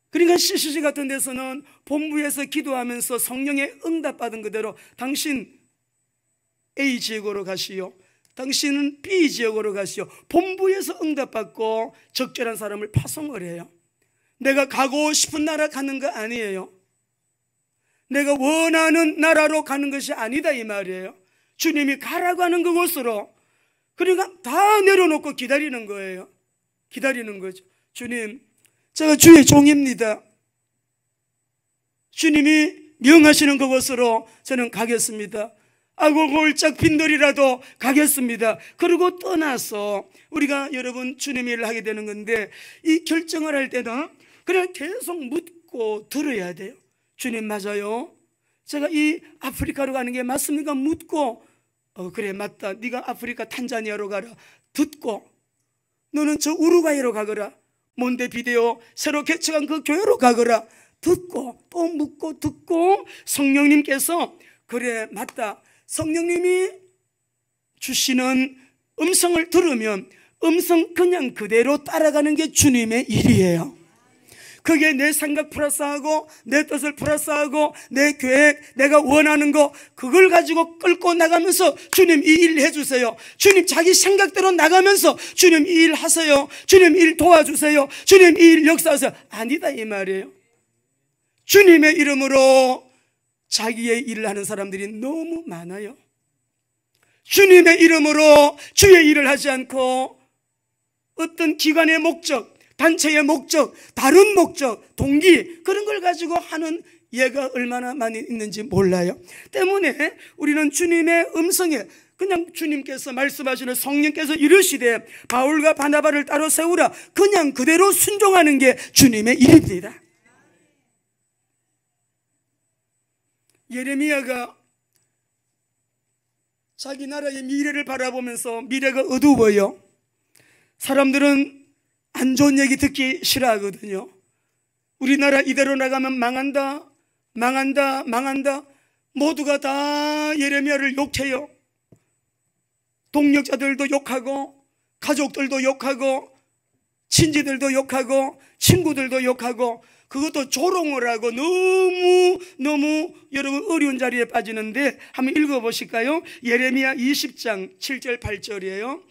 그러니까 CCC 같은 데서는 본부에서 기도하면서 성령의 응답받은 그대로 당신 A지역으로 가시오, 당신은 B지역으로 가시오, 본부에서 응답받고 적절한 사람을 파송을 해요. 내가 가고 싶은 나라 가는 거 아니에요. 내가 원하는 나라로 가는 것이 아니다 이 말이에요. 주님이 가라고 하는 그곳으로. 그러니까 다 내려놓고 기다리는 거예요. 기다리는 거죠. 주님, 제가 주의 종입니다. 주님이 명하시는 그곳으로 저는 가겠습니다. 아고 골짝 빈돌이라도 가겠습니다. 그리고 떠나서 우리가 여러분 주님의 일을 하게 되는 건데, 이 결정을 할 때는 그냥 계속 묻고 들어야 돼요. 주님 맞아요? 제가 이 아프리카로 가는 게 맞습니까? 묻고 그래 맞다, 네가 아프리카 탄자니아로 가라. 듣고 너는 저 우루과이로 가거라. 몬테비데오 새로 개척한 그 교회로 가거라. 듣고 또 묻고 듣고 성령님께서 그래 맞다, 성령님이 주시는 음성을 들으면 음성 그냥 그대로 따라가는 게 주님의 일이에요. 그게 내 생각 플러스하고 내 뜻을 플러스하고 내 계획, 내가 원하는 거, 그걸 가지고 끌고 나가면서 주님 이 일 해주세요. 주님 자기 생각대로 나가면서 주님 이 일 하세요. 주님 일 도와주세요. 주님 이 일 역사하세요. 아니다 이 말이에요. 주님의 이름으로 자기의 일을 하는 사람들이 너무 많아요. 주님의 이름으로 주의 일을 하지 않고 어떤 기관의 목적, 단체의 목적, 다른 목적, 동기, 그런 걸 가지고 하는 예가 얼마나 많이 있는지 몰라요. 때문에 우리는 주님의 음성에 그냥 주님께서 말씀하시는 성령께서 이르시되 바울과 바나바를 따로 세우라, 그냥 그대로 순종하는 게 주님의 일입니다. 예레미야가 자기 나라의 미래를 바라보면서 미래가 어두워요. 사람들은 안 좋은 얘기 듣기 싫어하거든요. 우리나라 이대로 나가면 망한다, 망한다, 망한다. 모두가 다 예레미야를 욕해요. 동력자들도 욕하고 가족들도 욕하고 친지들도 욕하고 친구들도 욕하고, 그것도 조롱을 하고 너무 여러분 어려운 자리에 빠지는데 한번 읽어보실까요? 예레미야 20장 7절 8절이에요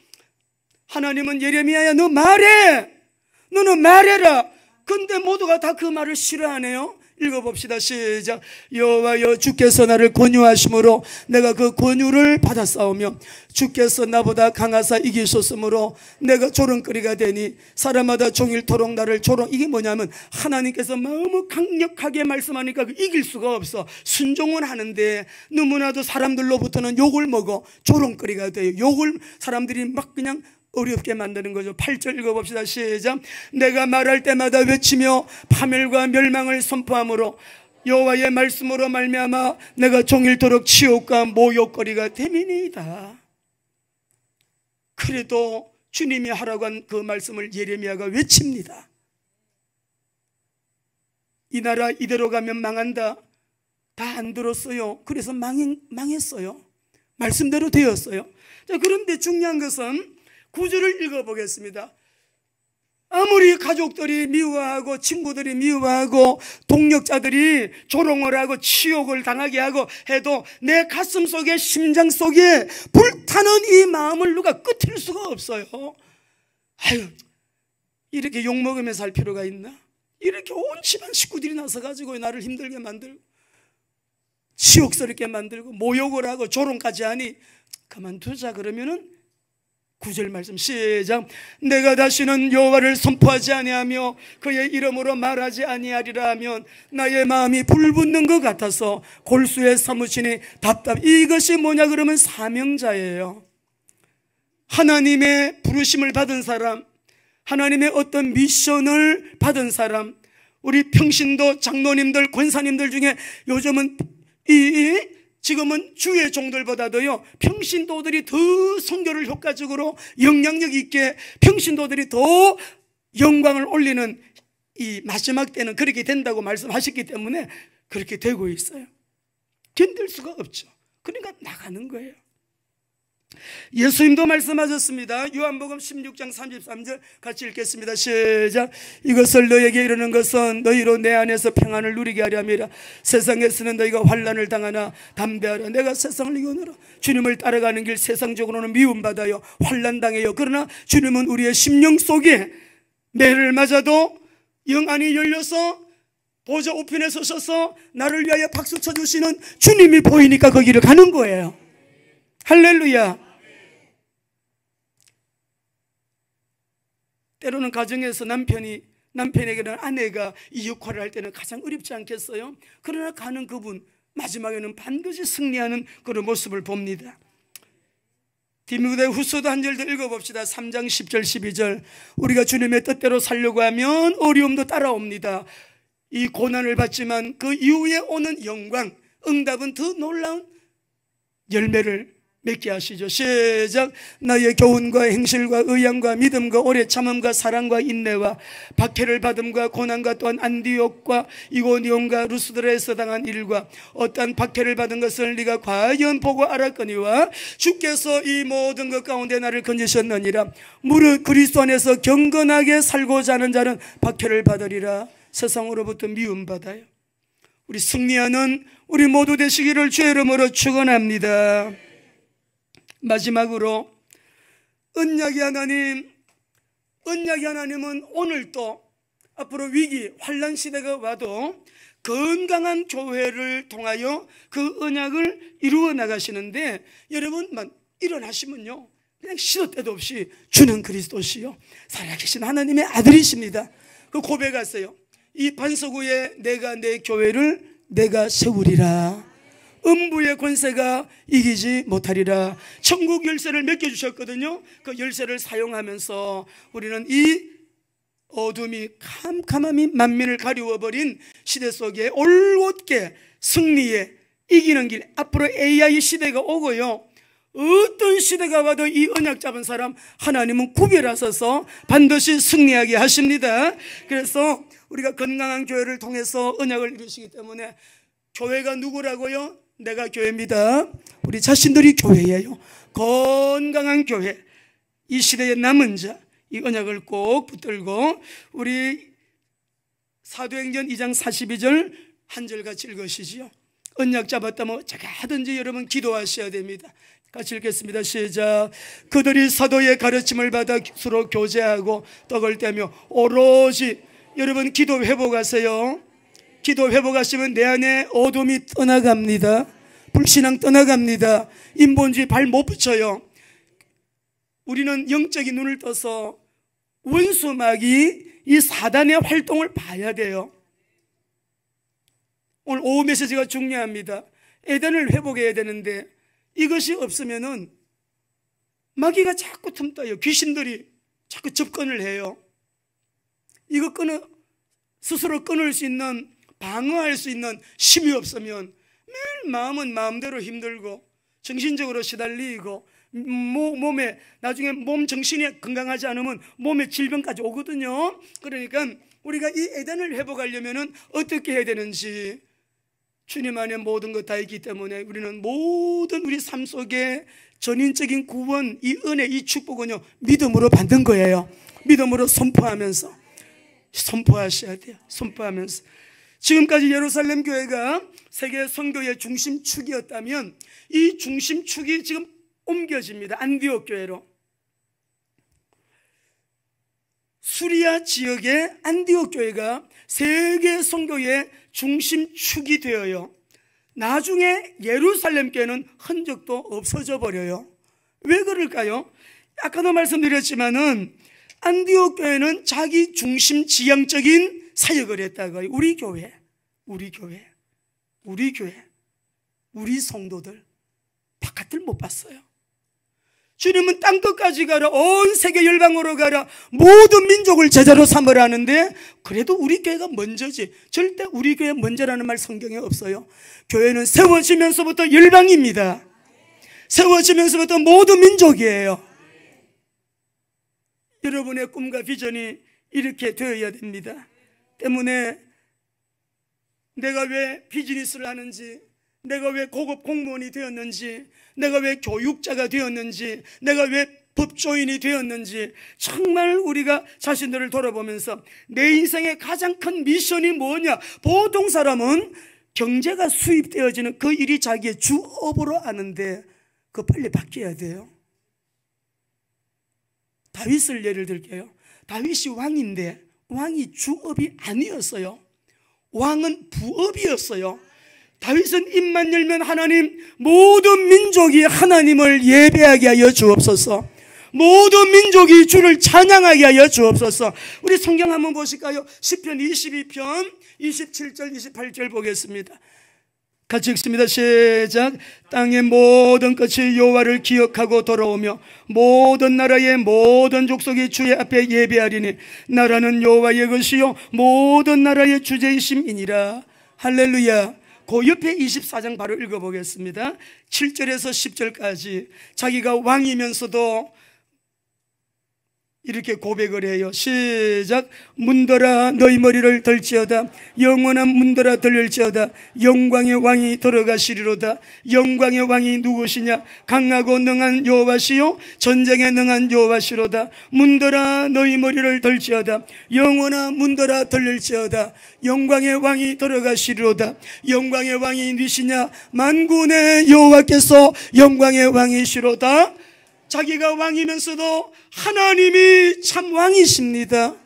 하나님은 예레미야야 너 말해, 너는 말해라. 근데 모두가 다 그 말을 싫어하네요. 읽어봅시다. 시작. 여호와여 주께서 나를 권유하심으로 내가 그 권유를 받았사오며 주께서 나보다 강하사 이기셨으므로 내가 조롱거리가 되니 사람마다 종일토록 나를 조롱. 이게 뭐냐면 하나님께서 너무 강력하게 말씀하니까 이길 수가 없어. 순종은 하는데 너무나도 사람들로부터는 욕을 먹어 조롱거리가 돼요. 욕을 사람들이 막 그냥 어렵게 만드는 거죠. 8절 읽어봅시다. 시작. 내가 말할 때마다 외치며 파멸과 멸망을 선포함으로 여호와의 말씀으로 말미암아 내가 종일토록 치욕과 모욕거리가 됨이니이다. 그래도 주님이 하라고 한 그 말씀을 예레미야가 외칩니다. 이 나라 이대로 가면 망한다. 다 안 들었어요. 그래서 망했어요. 말씀대로 되었어요. 자, 그런데 중요한 것은 9절을 읽어보겠습니다. 아무리 가족들이 미워하고 친구들이 미워하고 동력자들이 조롱을 하고 치욕을 당하게 하고 해도 내 가슴 속에 심장 속에 불타는 이 마음을 누가 끄트릴 수가 없어요. 아유, 이렇게 욕먹으면서 할 필요가 있나? 이렇게 온 집안 식구들이 나서가지고 나를 힘들게 만들고 치욕스럽게 만들고 모욕을 하고 조롱까지 하니 그만두자 그러면은 9절 말씀 시작. 내가 다시는 여호와를 선포하지 아니하며 그의 이름으로 말하지 아니하리라 하면 나의 마음이 불붙는 것 같아서 골수에 사무치니 답답. 이것이 뭐냐 그러면 사명자예요. 하나님의 부르심을 받은 사람, 하나님의 어떤 미션을 받은 사람, 우리 평신도 장로님들 권사님들 중에 요즘은 지금은 주의 종들보다도요 평신도들이 더 선교를 효과적으로 영향력 있게 평신도들이 더 영광을 올리는 이 마지막 때는 그렇게 된다고 말씀하셨기 때문에 그렇게 되고 있어요. 견딜 수가 없죠. 그러니까 나가는 거예요. 예수님도 말씀하셨습니다. 요한복음 16장 33절 같이 읽겠습니다. 시작. 이것을 너에게 이르는 것은 너희로 내 안에서 평안을 누리게 하려 함이라. 세상에서는 너희가 환난을 당하나 담대하라. 내가 세상을 이겨노라. 주님을 따라가는 길 세상적으로는 미움받아요, 환난당해요. 그러나 주님은 우리의 심령 속에 매를 맞아도 영 안이 열려서 보좌 우편에 서셔서 나를 위하여 박수 쳐주시는 주님이 보이니까 거기를 가는 거예요. 할렐루야. 때로는 가정에서 남편에게는 아내가 이 역할을 할 때는 가장 어렵지 않겠어요? 그러나 가는 그분 마지막에는 반드시 승리하는 그런 모습을 봅니다. 디모데후서도 한 절 더 읽어봅시다. 3장 10절 12절. 우리가 주님의 뜻대로 살려고 하면 어려움도 따라옵니다. 이 고난을 받지만 그 이후에 오는 영광, 응답은 더 놀라운 열매를 맺게 하시죠. 시작. 나의 교훈과 행실과 의향과 믿음과 오래 참음과 사랑과 인내와 박해를 받음과 고난과 또한 안디옥과 이고니온과 루스드라에서 당한 일과 어떠한 박해를 받은 것을 네가 과연 보고 알았거니와 주께서 이 모든 것 가운데 나를 건지셨느니라. 무릇 그리스도 안에서 경건하게 살고자 하는 자는 박해를 받으리라. 세상으로부터 미움받아요. 우리 승리하는 우리 모두 되시기를 주의 이름으로 축원합니다. 마지막으로 언약의 하나님은 오늘도 앞으로 위기, 환난 시대가 와도 건강한 교회를 통하여 그 언약을 이루어 나가시는데, 여러분만 일어나시면요 그냥 시도 때도 없이 주는 그리스도시요 살아계신 하나님의 아들이십니다. 그 고백하세요. 이 반석 위에 내가 내 교회를 내가 세우리라. 음부의 권세가 이기지 못하리라. 천국 열쇠를 맡겨주셨거든요. 그 열쇠를 사용하면서 우리는 이 어둠이 캄캄함이 만민을 가리워버린 시대 속에 올곧게 승리에 이기는 길, 앞으로 AI 시대가 오고요, 어떤 시대가 와도 이 언약 잡은 사람 하나님은 구별하셔서 반드시 승리하게 하십니다. 그래서 우리가 건강한 교회를 통해서 언약을 이루시기 때문에, 교회가 누구라고요? 내가 교회입니다. 우리 자신들이 교회예요. 건강한 교회, 이 시대의 남은 자, 이 언약을 꼭 붙들고 우리 사도행전 2장 42절 한 절 같이 읽으시지요. 언약 잡았다면 제가 하든지 여러분 기도하셔야 됩니다. 같이 읽겠습니다. 시작. 그들이 사도의 가르침을 받아 서로 교제하고 떡을 떼며 오로지, 여러분 기도 회복하세요. 기도 회복하시면 내 안에 어둠이 떠나갑니다. 불신앙 떠나갑니다. 인본주의 발 못 붙여요. 우리는 영적인 눈을 떠서 원수마귀 이 사단의 활동을 봐야 돼요. 오늘 오후 메시지가 중요합니다. 에덴을 회복해야 되는데 이것이 없으면은 마귀가 자꾸 틈떠요. 귀신들이 자꾸 접근을 해요. 이거 스스로 끊을 수 있는, 방어할 수 있는 힘이 없으면 매일 마음은 마음대로 힘들고 정신적으로 시달리고 몸에 나중에 정신이 건강하지 않으면 몸에 질병까지 오거든요. 그러니까 우리가 이 에덴을 회복하려면 어떻게 해야 되는지, 주님 안에 모든 것 다 있기 때문에 우리는 모든 우리 삶 속에 전인적인 구원, 이 은혜, 이 축복은요 믿음으로 받는 거예요. 믿음으로 선포하면서 선포하셔야 돼요. 선포하면서. 지금까지 예루살렘 교회가 세계 선교의 중심축이었다면 이 중심축이 지금 옮겨집니다. 안디옥 교회로. 수리아 지역의 안디옥 교회가 세계 선교의 중심축이 되어요. 나중에 예루살렘 교회는 흔적도 없어져 버려요. 왜 그럴까요? 아까도 말씀드렸지만은 안디옥 교회는 자기 중심 지향적인 사역을 했다고요. 우리 교회, 우리 성도들 바깥을 못 봤어요. 주님은 땅끝까지 가라, 온 세계 열방으로 가라, 모든 민족을 제자로 삼으라 하는데, 그래도 우리 교회가 먼저지. 절대 우리 교회 먼저라는 말 성경에 없어요. 교회는 세워지면서부터 열방입니다. 세워지면서부터 모든 민족이에요. 여러분의 꿈과 비전이 이렇게 되어야 됩니다. 때문에 내가 왜 비즈니스를 하는지, 내가 왜 고급 공무원이 되었는지, 내가 왜 교육자가 되었는지, 내가 왜 법조인이 되었는지, 정말 우리가 자신들을 돌아보면서 내 인생의 가장 큰 미션이 뭐냐? 보통 사람은 경제가 수입되어지는 그 일이 자기의 주업으로 아는데 그거 빨리 바뀌어야 돼요. 다윗을 예를 들게요. 다윗이 왕인데 왕이 주업이 아니었어요. 왕은 부업이었어요. 다윗은 입만 열면 하나님, 모든 민족이 하나님을 예배하게 하여 주옵소서, 모든 민족이 주를 찬양하게 하여 주옵소서. 우리 성경 한번 보실까요? 시편 22편 27절 28절 보겠습니다. 같이 읽습니다. 시작. 땅의 모든 끝이 여호와를 기억하고 돌아오며 모든 나라의 모든 족속이 주의 앞에 예배하리니 나라는 여호와의 것이요 모든 나라의 주제이심이니라. 할렐루야. 그 옆에 24장 바로 읽어보겠습니다. 7절에서 10절까지 자기가 왕이면서도 이렇게 고백을 해요. 시작. 문들아 너희 머리를 들지어다. 영원한 문들아 들릴지어다. 영광의 왕이 들어가시리로다. 영광의 왕이 누구시냐? 강하고 능한 여호와시요 전쟁에 능한 여호와시로다. 문들아 너희 머리를 들지어다. 영원한 문들아 들릴지어다. 영광의 왕이 들어가시리로다. 영광의 왕이 누구시냐? 만군의 여호와께서 영광의 왕이시로다. 자기가 왕이면서도 하나님이 참 왕이십니다.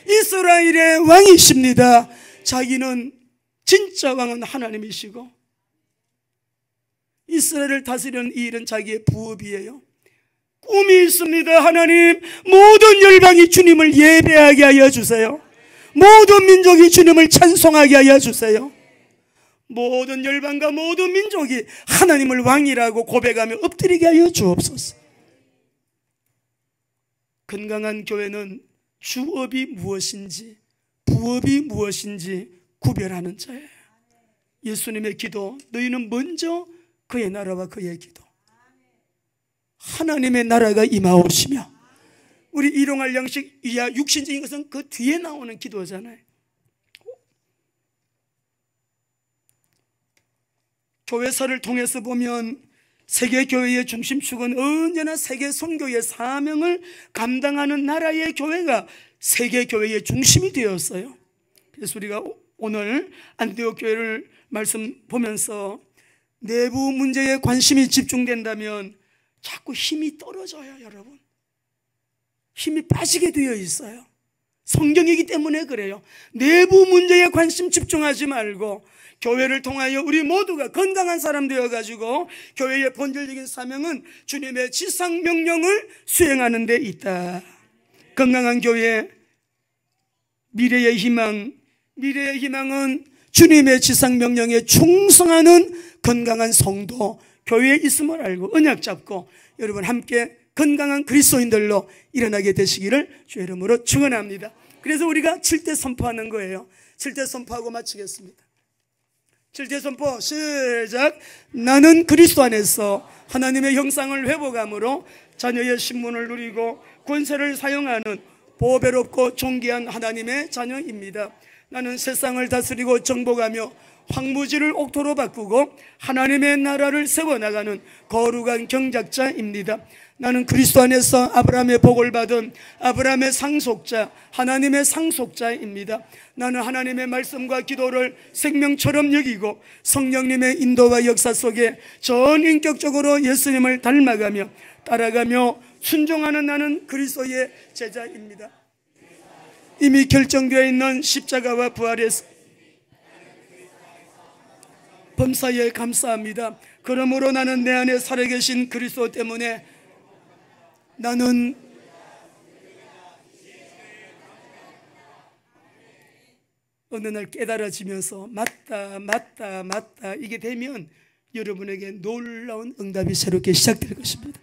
이스라엘의 왕이십니다. 자기는 진짜 왕은 하나님이시고 이스라엘을 다스리는 이 일은 자기의 부업이에요. 꿈이 있습니다. 하나님, 모든 열방이 주님을 예배하게 하여 주세요. 모든 민족이 주님을 찬송하게 하여 주세요. 모든 열방과 모든 민족이 하나님을 왕이라고 고백하며 엎드리게 하여 주옵소서. 건강한 교회는 주업이 무엇인지 부업이 무엇인지 구별하는 자예요. 예수님의 기도, 너희는 먼저 그의 나라와 그의 기도, 하나님의 나라가 임하오시며, 우리 일용할 양식 이하 육신적인 것은 그 뒤에 나오는 기도잖아요. 교회사를 통해서 보면 세계교회의 중심축은 언제나 세계 선교의 사명을 감당하는 나라의 교회가 세계교회의 중심이 되었어요. 그래서 우리가 오늘 안디옥 교회를 말씀 보면서 내부 문제에 관심이 집중된다면 자꾸 힘이 떨어져요. 여러분, 힘이 빠지게 되어 있어요. 성경이기 때문에 그래요. 내부 문제에 관심 집중하지 말고 교회를 통하여 우리 모두가 건강한 사람 되어가지고 교회의 본질적인 사명은 주님의 지상명령을 수행하는 데 있다. 건강한 교회, 미래의 희망, 미래의 희망은 주님의 지상명령에 충성하는 건강한 성도, 교회에 있음을 알고 언약 잡고 여러분 함께 건강한 그리스도인들로 일어나게 되시기를 주의 이름으로 축원합니다. 그래서 우리가 7대 선포하는 거예요. 7대 선포하고 마치겠습니다. 7대 선포 시작. 나는 그리스도 안에서 하나님의 형상을 회복함으로 자녀의 신분을 누리고 권세를 사용하는 보배롭고 존귀한 하나님의 자녀입니다. 나는 세상을 다스리고 정복하며 황무지를 옥토로 바꾸고 하나님의 나라를 세워나가는 거룩한 경작자입니다. 나는 그리스도 안에서 아브라함의 복을 받은 아브라함의 상속자, 하나님의 상속자입니다. 나는 하나님의 말씀과 기도를 생명처럼 여기고 성령님의 인도와 역사 속에 전인격적으로 예수님을 닮아가며 따라가며 순종하는 나는 그리스도의 제자입니다. 이미 결정되어 있는 십자가와 부활에서 범사에 감사합니다. 그러므로 나는 내 안에 살아계신 그리스도 때문에 나는 어느 날 깨달아지면서 맞다 이게 되면 여러분에게 놀라운 응답이 새롭게 시작될 것입니다.